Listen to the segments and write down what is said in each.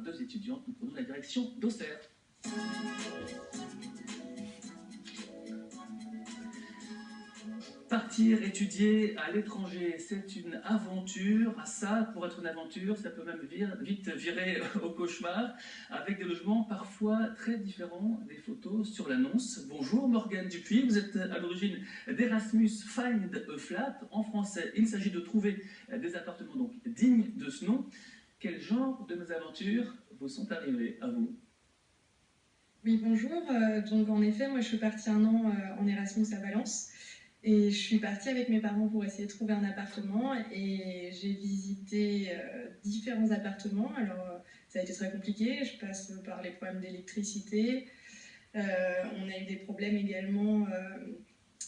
deux étudiantes. Nous prenons la direction d'Auxerre. Partir étudier à l'étranger, c'est une aventure. Ça, pour être une aventure, ça peut même vite virer au cauchemar, avec des logements parfois très différents des photos sur l'annonce. Bonjour Morgane Dupuis, vous êtes à l'origine d'Erasmus Find a Flat. En français, il s'agit de trouver des appartements donc dignes de ce nom. Quel genre de mésaventures vous sont arrivées à vous? Oui, bonjour. Donc en effet, moi je suis partie un an en Erasmus à Valence. Et je suis partie avec mes parents pour essayer de trouver un appartement et j'ai visité différents appartements. Alors ça a été très compliqué, je passe par les problèmes d'électricité. On a eu des problèmes également,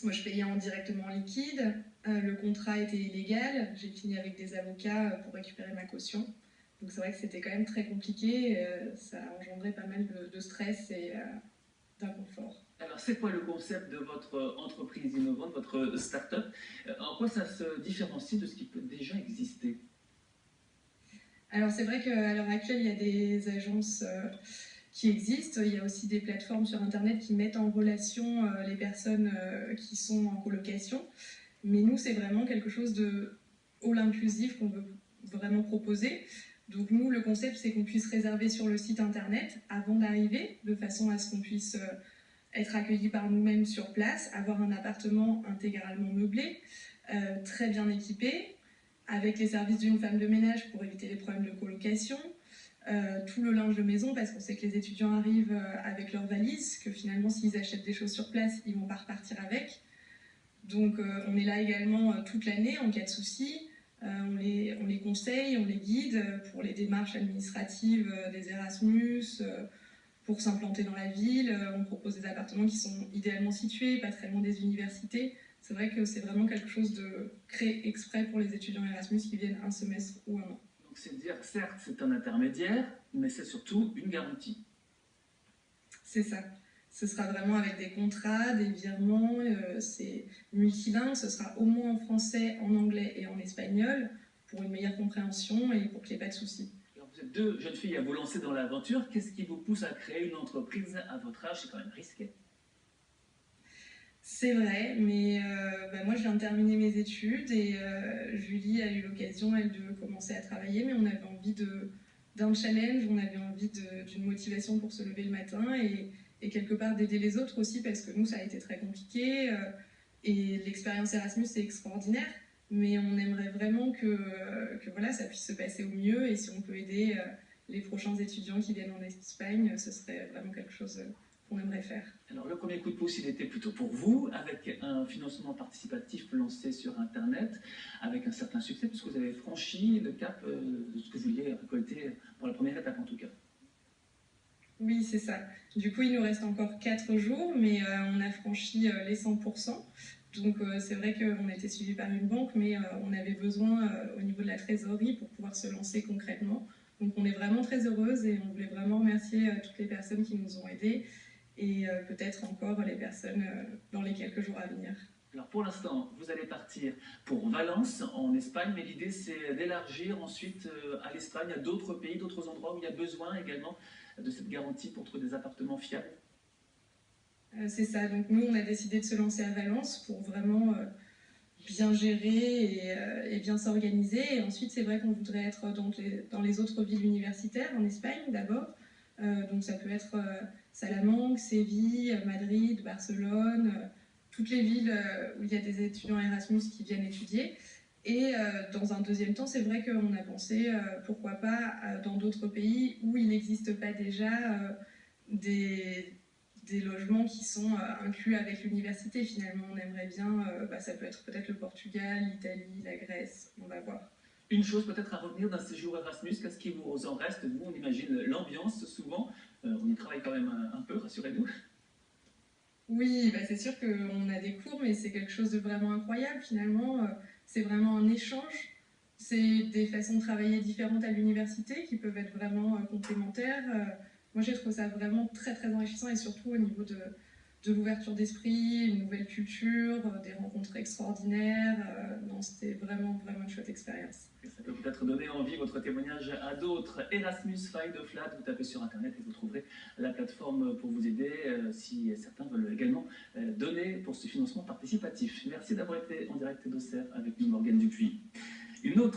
moi je payais directement en liquide, le contrat était illégal, j'ai fini avec des avocats pour récupérer ma caution. Donc c'est vrai que c'était quand même très compliqué, ça a engendré pas mal de stress et d'inconfort. Alors, c'est quoi le concept de votre entreprise innovante, votre start-up? En quoi ça se différencie de ce qui peut déjà exister? Alors, c'est vrai qu'à l'heure actuelle, il y a des agences qui existent. Il y a aussi des plateformes sur Internet qui mettent en relation les personnes qui sont en colocation. Mais nous, c'est vraiment quelque chose de all-inclusif qu'on veut vraiment proposer. Donc nous, le concept, c'est qu'on puisse réserver sur le site Internet avant d'arriver, de façon à ce qu'on puisse être accueillis par nous-mêmes sur place, avoir un appartement intégralement meublé, très bien équipé, avec les services d'une femme de ménage pour éviter les problèmes de colocation, tout le linge de maison, parce qu'on sait que les étudiants arrivent avec leurs valises, que finalement s'ils achètent des choses sur place, ils ne vont pas repartir avec. Donc on est là également toute l'année en cas de souci. On les conseille, on les guide pour les démarches administratives des Erasmus, pour s'implanter dans la ville. On propose des appartements qui sont idéalement situés, pas très loin des universités. C'est vrai que c'est vraiment quelque chose de créé exprès pour les étudiants Erasmus qui viennent un semestre ou un an. Donc c'est dire, certes, c'est un intermédiaire, mais c'est surtout une garantie. C'est ça. Ce sera vraiment avec des contrats, des virements, c'est multilingue, ce sera au moins en français, en anglais et en espagnol, pour une meilleure compréhension et pour qu'il n'y ait pas de soucis. Vous êtes deux jeunes filles à vous lancer dans l'aventure. Qu'est-ce qui vous pousse à créer une entreprise à votre âge? C'est quand même risqué. C'est vrai, mais moi je viens de terminer mes études et Julie a eu l'occasion, elle, de commencer à travailler, mais on avait envie d'un challenge, on avait envie d'une motivation pour se lever le matin et quelque part d'aider les autres aussi, parce que nous ça a été très compliqué et l'expérience Erasmus c'est extraordinaire, mais on aimerait vraiment que voilà, ça puisse se passer au mieux et si on peut aider les prochains étudiants qui viennent en Espagne, ce serait vraiment quelque chose qu'on aimerait faire. Alors le premier coup de pouce, il était plutôt pour vous, avec un financement participatif lancé sur Internet, avec un certain succès, puisque vous avez franchi le cap de ce que vous vouliez récolter pour la première étape en tout cas. Oui, c'est ça. Du coup, il nous reste encore 4 jours, mais on a franchi les 100%. Donc c'est vrai qu'on a été suivi par une banque, mais on avait besoin au niveau de la trésorerie pour pouvoir se lancer concrètement. Donc on est vraiment très heureuse et on voulait vraiment remercier toutes les personnes qui nous ont aidés et peut-être encore les personnes dans les quelques jours à venir. Alors pour l'instant, vous allez partir pour Valence, en Espagne, mais l'idée c'est d'élargir ensuite à l'Espagne, à d'autres pays, d'autres endroits où il y a besoin également de cette garantie pour trouver des appartements fiables. C'est ça, donc nous on a décidé de se lancer à Valence pour vraiment bien gérer et bien s'organiser. Et ensuite c'est vrai qu'on voudrait être dans les autres villes universitaires, en Espagne d'abord. Donc ça peut être Salamanque, Séville, Madrid, Barcelone, toutes les villes où il y a des étudiants Erasmus qui viennent étudier. Et dans un deuxième temps, c'est vrai qu'on a pensé, pourquoi pas, dans d'autres pays où il n'existe pas déjà des logements qui sont inclus avec l'université. Finalement, on aimerait bien, ça peut être peut-être le Portugal, l'Italie, la Grèce, on va voir. Une chose peut-être à retenir d'un séjour Erasmus, qu'est-ce qui vous en reste? Nous, on imagine l'ambiance souvent, on y travaille quand même un peu, rassurez-nous. Oui, c'est sûr qu'on a des cours, mais c'est quelque chose de vraiment incroyable finalement. C'est vraiment un échange. C'est des façons de travailler différentes à l'université qui peuvent être vraiment complémentaires. Moi, j'ai trouvé ça vraiment très très enrichissant et surtout au niveau de l'ouverture d'esprit, une nouvelle culture, des rencontres extraordinaires. Non, c'était vraiment, vraiment une chouette expérience. Ça peut peut-être donner envie votre témoignage à d'autres. Erasmus Find a Flat, vous tapez sur internet et vous trouverez la plateforme pour vous aider si certains veulent également donner pour ce financement participatif. Merci d'avoir été en direct d'Auxerre avec nous, Morgane Dupuis. Une autre